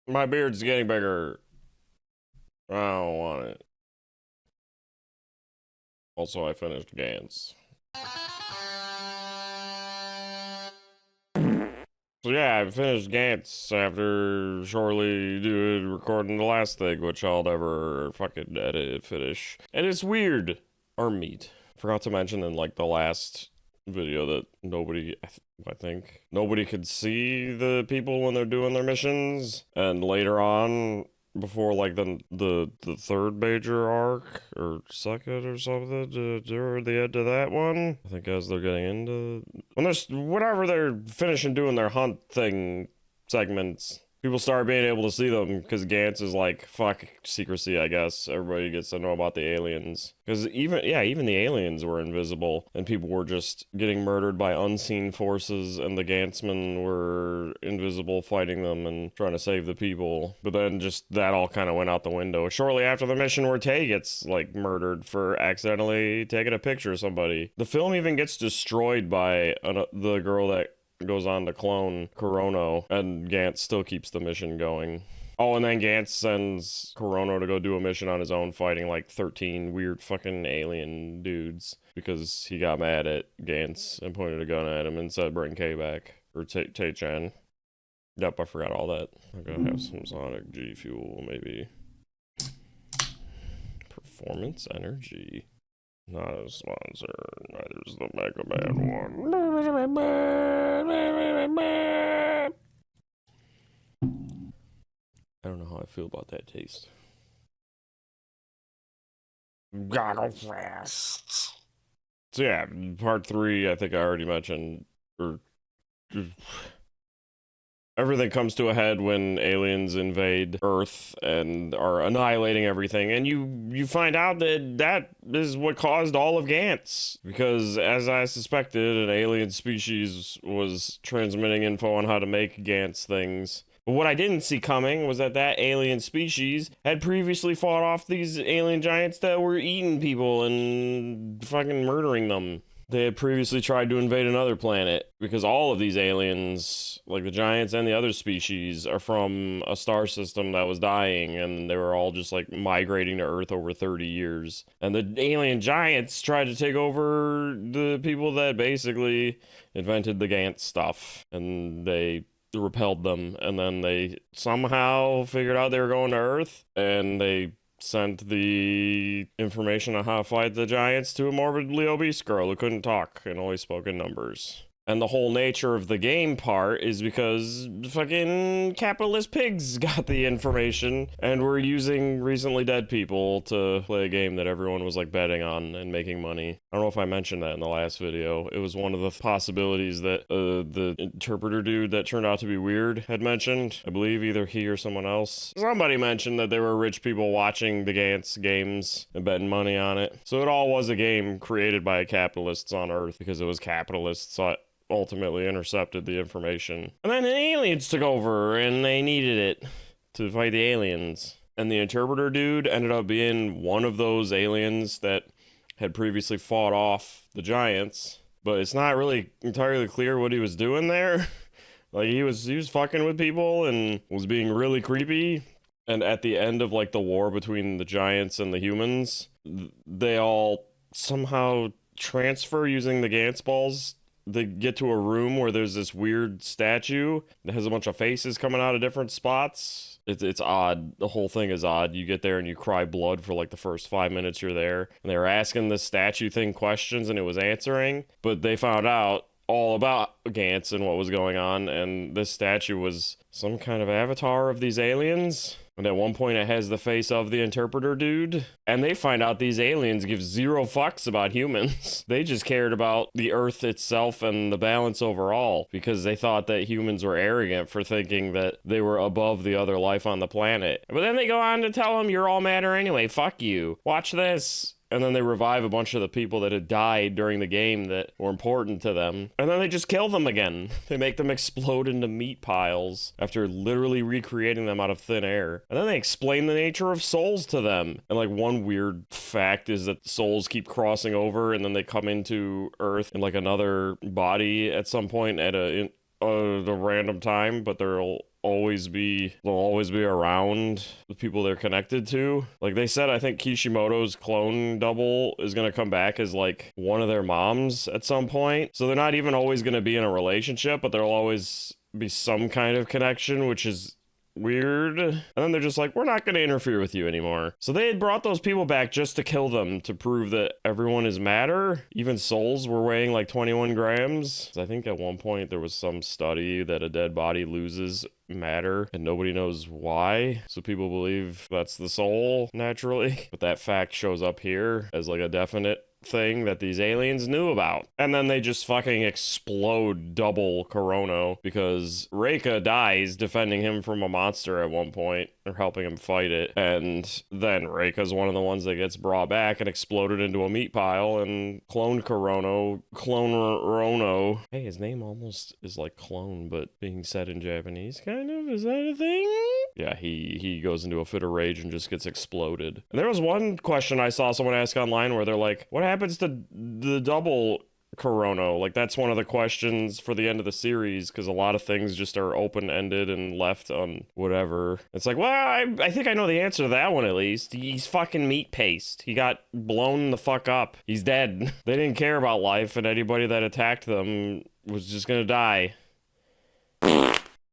My beard's getting bigger. I don't want it. Also, I finished Gantz. So yeah, I finished Gantz after shortly recording the last thing, which I'll never fucking edit finish. And it's weird. Or meat. Forgot to mention in like the last video that nobody, I think, nobody could see the people when they're doing their missions. And later on, before like the third major arc or second or something to the end of that one, I think as they're getting into when there's whatever they're finishing doing their hunt thing segments, people start being able to see them because Gantz is like, fuck secrecy, I guess. Everybody gets to know about the aliens. Because even the aliens were invisible and people were just getting murdered by unseen forces and the Gantzmen were invisible fighting them and trying to save the people. But then just that all kind of went out the window. Shortly after the mission where Tay gets like murdered for accidentally taking a picture of somebody. The film even gets destroyed by the girl that goes on to clone Corono, and Gantz still keeps the mission going. Oh, and then Gantz sends Corono to go do a mission on his own, fighting like 13 weird fucking alien dudes because he got mad at Gantz and pointed a gun at him and said, bring K back. Or Tay-chan. Yep, I forgot all that. I'm gonna have some Sonic G Fuel, maybe. Performance Energy. Not a sponsor. Neither is the Mega Man one. I don't know how I feel about that taste. Gotta fast. So yeah, part 3, I think I already mentioned, or everything comes to a head when aliens invade Earth and are annihilating everything, and you find out that is what caused all of Gantz, because as I suspected, an alien species was transmitting info on how to make Gantz things. But what I didn't see coming was that alien species had previously fought off these alien giants that were eating people and fucking murdering them. They had previously tried to invade another planet because all of these aliens, like the giants and the other species, are from a star system that was dying, and they were all just like migrating to Earth over 30 years. And the alien giants tried to take over the people that basically invented the Gantz stuff, and they repelled them, and then they somehow figured out they were going to Earth, and they sent the information on how to fight the giants to a morbidly obese girl who couldn't talk and only spoke in numbers. And the whole nature of the game part is because fucking capitalist pigs got the information and were using recently dead people to play a game that everyone was like betting on and making money. I don't know if I mentioned that in the last video. It was one of the possibilities that the interpreter dude that turned out to be weird had mentioned. I believe either he or someone else. Somebody mentioned that there were rich people watching the Gantz games and betting money on it. So it all was a game created by capitalists on Earth because it was capitalists ultimately intercepted the information. And then the aliens took over and they needed it to fight the aliens. And the interpreter dude ended up being one of those aliens that had previously fought off the giants. But it's not really entirely clear what he was doing there. Like he was fucking with people and was being really creepy. And at the end of like the war between the giants and the humans, they all somehow transfer using the Gantz balls. They get to a room where there's this weird statue that has a bunch of faces coming out of different spots. It's odd. The whole thing is odd. You get there and you cry blood for like the first 5 minutes you're there. And they were asking this statue thing questions and it was answering. But they found out all about Gantz and what was going on. And this statue was some kind of avatar of these aliens. And at one point it has the face of the interpreter dude. And they find out these aliens give zero fucks about humans. They just cared about the Earth itself and the balance overall because they thought that humans were arrogant for thinking that they were above the other life on the planet. But then they go on to tell them, you're all matter anyway, fuck you. Watch this. And then they revive a bunch of the people that had died during the game that were important to them. And then they just kill them again. They make them explode into meat piles after literally recreating them out of thin air. And then they explain the nature of souls to them. And like one weird fact is that souls keep crossing over and then they come into Earth in like another body at some point at a random time, but they'll always be around the people they're connected to. Like they said, I think Kishimoto's clone double is gonna come back as like one of their moms at some point. So they're not even always gonna be in a relationship, but there'll always be some kind of connection, which is weird. And then they're just like, we're not going to interfere with you anymore. So they had brought those people back just to kill them, to prove that everyone is matter. Even souls were weighing like 21 grams. I think at one point there was some study that a dead body loses matter and nobody knows why, so people believe that's the soul naturally, but that fact shows up here as like a definite thing that these aliens knew about. And then they just fucking explode double Kurono because Reika dies defending him from a monster at one point, or helping him fight it, and then Reika's one of the ones that gets brought back and exploded into a meat pile, and clone Rono, hey, his name almost is like clone but being said in Japanese, kind of, is that a thing? Yeah, he goes into a fit of rage and just gets exploded. And there was one question I saw someone ask online where they're like, what happens to the double Kurono? Like, that's one of the questions for the end of the series, because a lot of things just are open-ended and left on whatever. It's like, well, I think I know the answer to that one at least. He's fucking meat paste. He got blown the fuck up. He's dead. They didn't care about life, and anybody that attacked them was just gonna die.